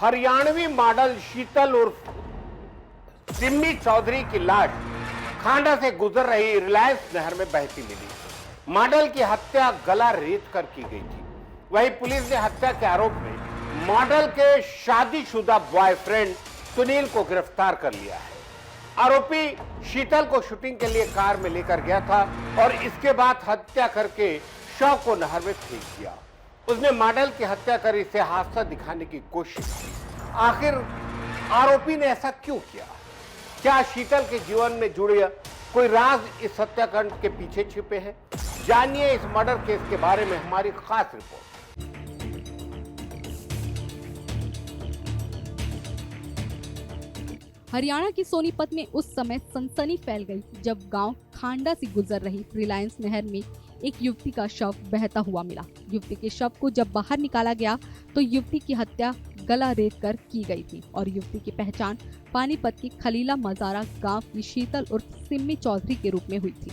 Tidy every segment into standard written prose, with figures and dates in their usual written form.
Haryanvi model शीतल उर्फ सिम्मी चौधरी की लाश खांडा से गुजर रही रिलायंस नहर में बहती मिली। मॉडल की हत्या गला रेत कर की गई थी। वहीं पुलिस ने हत्या के आरोप में मॉडल के शादीशुदा बॉयफ्रेंड सुनील को गिरफ्तार कर लिया है। आरोपी शीतल को शूटिंग के लिए कार में लेकर गया था और इसके बाद हत्या करके शव को नहर में फेंक दिया। उसने मॉडल की हत्या कर इसे हादसा दिखाने की कोशिश की। आखिर आरोपी ने ऐसा क्यों किया? क्या शीतल के जीवन में जुड़े कोई राज इस हत्याकांड के पीछे छिपे हैं? जानिए इस मर्डर केस के बारे में हमारी खास रिपोर्ट। हरियाणा की सोनीपत में उस समय सनसनी फैल गई जब गांव खांडा से गुजर रही रिलायंस नहर में एक युवती का शव बहता हुआ मिला। युवती के शव को जब बाहर निकाला गया तो युवती की हत्या गला रेत कर की गई थी और युवती की पहचान पानीपत के खलीला मजारा गांव की शीतल उर्फ सिम्मी चौधरी के रूप में हुई थी।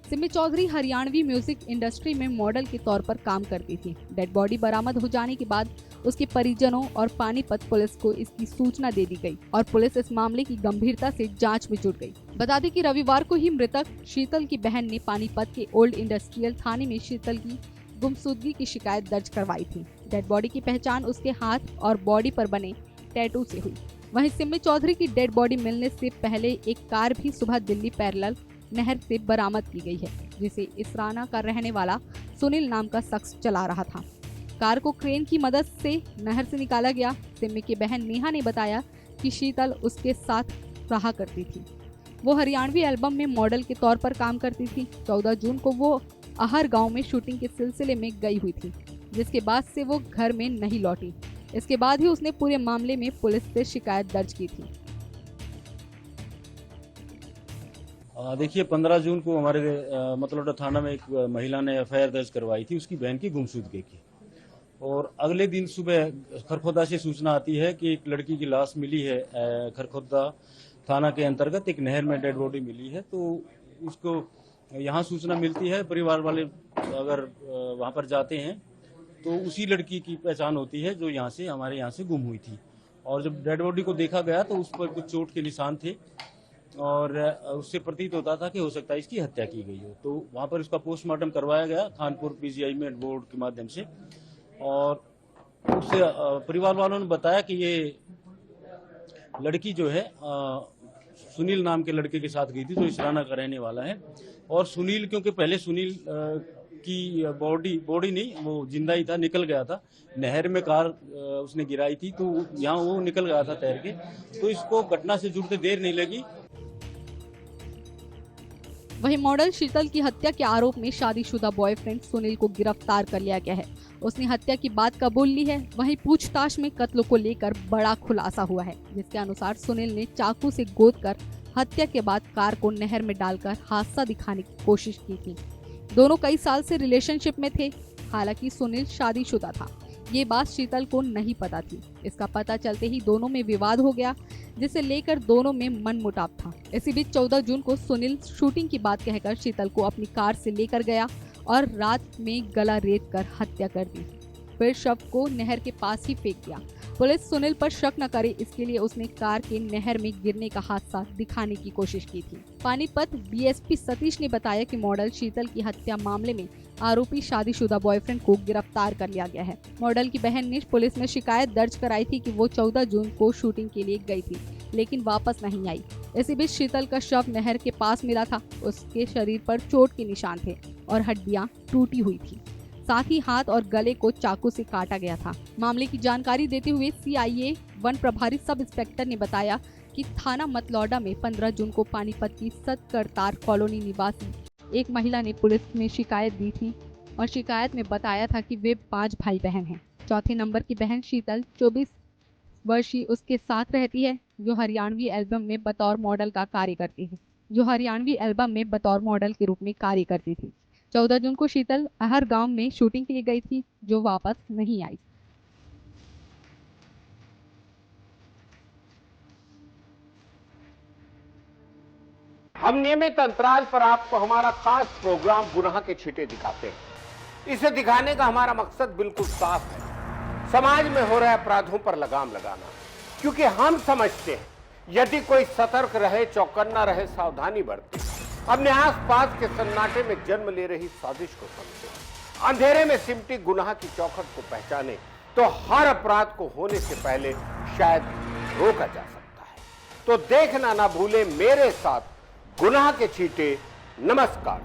सिम्मी चौधरी हरियाणवी म्यूजिक इंडस्ट्री में मॉडल के तौर पर काम करती थी। डेड बॉडी बरामद हो जाने के बाद उसके परिजनों और पानीपत पुलिस को इसकी सूचना दे दी गई और पुलिस इस मामले की गंभीरता से जांच में जुट गई। बता दें कि रविवार को ही मृतक शीतल की बहन ने पानीपत के ओल्ड इंडस्ट्रियल थाने में शीतल की गुमशुदगी की शिकायत दर्ज करवाई थी। डेड बॉडी की पहचान उसके हाथ और बॉडी पर बने टैटू से हुई। वहीं सिम्मी चौधरी की डेड बॉडी मिलने से पहले एक कार भी सुबह दिल्ली पैरेलल नहर से बरामद की गई है, जिसे इसराना का रहने वाला सुनील नाम का शख्स चला रहा था। कार को क्रेन की मदद से नहर से निकाला गया। सिम्मी की बहन नेहा ने बताया कि शीतल उसके साथ रहा करती थी। वो हरियाणवी एल्बम में मॉडल के तौर पर काम करती थी। 14 जून को वो आहर गांव में शूटिंग के सिलसिले में गई हुई थी, जिसके बाद से वो घर में नहीं लौटी। इसके बाद ही उसने पूरे मामले में पुलिस से शिकायत दर्ज की थी। देखिए 15 जून को हमारे मतलौडा थाना में एक महिला ने एफआईआर दर्ज करवाई थी उसकी बहन की गुमशुदगी की। और अगले दिन सुबह खरखोदा से सूचना आती है कि एक लड़की की लाश मिली है। खरखोदा थाना के अंतर्गत एक नहर में डेड बॉडी मिली है। तो उसको यहाँ सूचना मिलती है, परिवार वाले अगर वहाँ पर जाते हैं तो उसी लड़की की पहचान होती है जो यहाँ से हमारे यहाँ से गुम हुई थी। और जब डेड बॉडी को देखा गया तो उस पर कुछ चोट के निशान थे और उससे प्रतीत होता था कि हो सकता है इसकी हत्या की गई हो। तो वहाँ पर उसका पोस्टमार्टम करवाया गया खानपुर पीजीआई में बोर्ड के माध्यम से। और उससे परिवार वालों ने बताया कि ये लड़की जो है सुनील नाम के लड़के के साथ गई थी जो इसराना का रहने वाला है। और सुनील, क्योंकि पहले सुनील की बॉडी नहीं, वो जिंदा ही था, निकल गया था नहर में, कार उसने गिराई थी तो यहाँ वो निकल गया था तैर के। तो इसको घटना से जुड़ते देर नहीं लगी। वहीं मॉडल शीतल की हत्या के आरोप में शादीशुदा बॉयफ्रेंड सुनील को गिरफ्तार कर लिया गया है। उसने हत्या की बात कबूल ली है। वहीं पूछताछ में कत्ल को लेकर बड़ा खुलासा हुआ है, जिसके अनुसार सुनील ने चाकू से गोदकर हत्या के बाद कार को नहर में डालकर हादसा दिखाने की कोशिश की थी। दोनों कई साल से रिलेशनशिप में थे। हालांकि सुनील शादीशुदा था, ये बात शीतल को नहीं पता थी। इसका पता चलते ही दोनों में विवाद हो गया, जिसे लेकर दोनों में मनमुटाव था। इसी बीच 14 जून को सुनील शूटिंग की बात कहकर शीतल को अपनी कार से लेकर गया और रात में गला रेत कर हत्या कर दी। फिर शव को नहर के पास ही फेंक दिया। पुलिस सुनील पर शक न करे इसके लिए उसने कार के नहर में गिरने का हादसा दिखाने की कोशिश की थी। पानीपत बीएसपी सतीश ने बताया कि मॉडल शीतल की हत्या मामले में आरोपी शादीशुदा बॉयफ्रेंड को गिरफ्तार कर लिया गया है। मॉडल की बहन ने पुलिस में शिकायत दर्ज कराई थी कि वो 14 जून को शूटिंग के लिए गई थी, लेकिन वापस नहीं आई। इसी बीच शीतल का शव नहर के पास मिला था। उसके शरीर पर चोट के निशान थे और हड्डियां टूटी हुई थी। साथ ही हाथ और गले को चाकू से काटा गया था। मामले की जानकारी देते हुए सीआईए वन प्रभारी सब इंस्पेक्टर ने बताया कि थाना मतलौडा में 15 जून को पानीपत की सतकरतार कॉलोनी निवासी एक महिला ने पुलिस में शिकायत दी थी और शिकायत में बताया था कि वे 5 भाई बहन हैं। चौथे नंबर की बहन शीतल 24 वर्षीय उसके साथ रहती है, जो हरियाणवी एल्बम में बतौर मॉडल के रूप में कार्य करती थी। 14 जून को शीतल आहर गांव में शूटिंग के लिए गई थी, जो वापस नहीं आई। हम नियमित अंतराल पर आपको हमारा खास प्रोग्राम गुनाह के छींटे दिखाते हैं। इसे दिखाने का हमारा मकसद बिल्कुल साफ है। समाज में हो रहे अपराधों पर लगाम लगाना, क्योंकि हम समझते हैं यदि कोई सतर्क रहे, चौकन्ना रहे, सावधानी बरते, अपने आसपास के सन्नाटे में जन्म ले रही साजिश को समझे, अंधेरे में सिमटी गुनाह की चौखट को पहचाने, तो हर अपराध को होने से पहले शायद रोका जा सकता है। तो देखना ना भूले मेरे साथ गुनाह के छींटे। नमस्कार।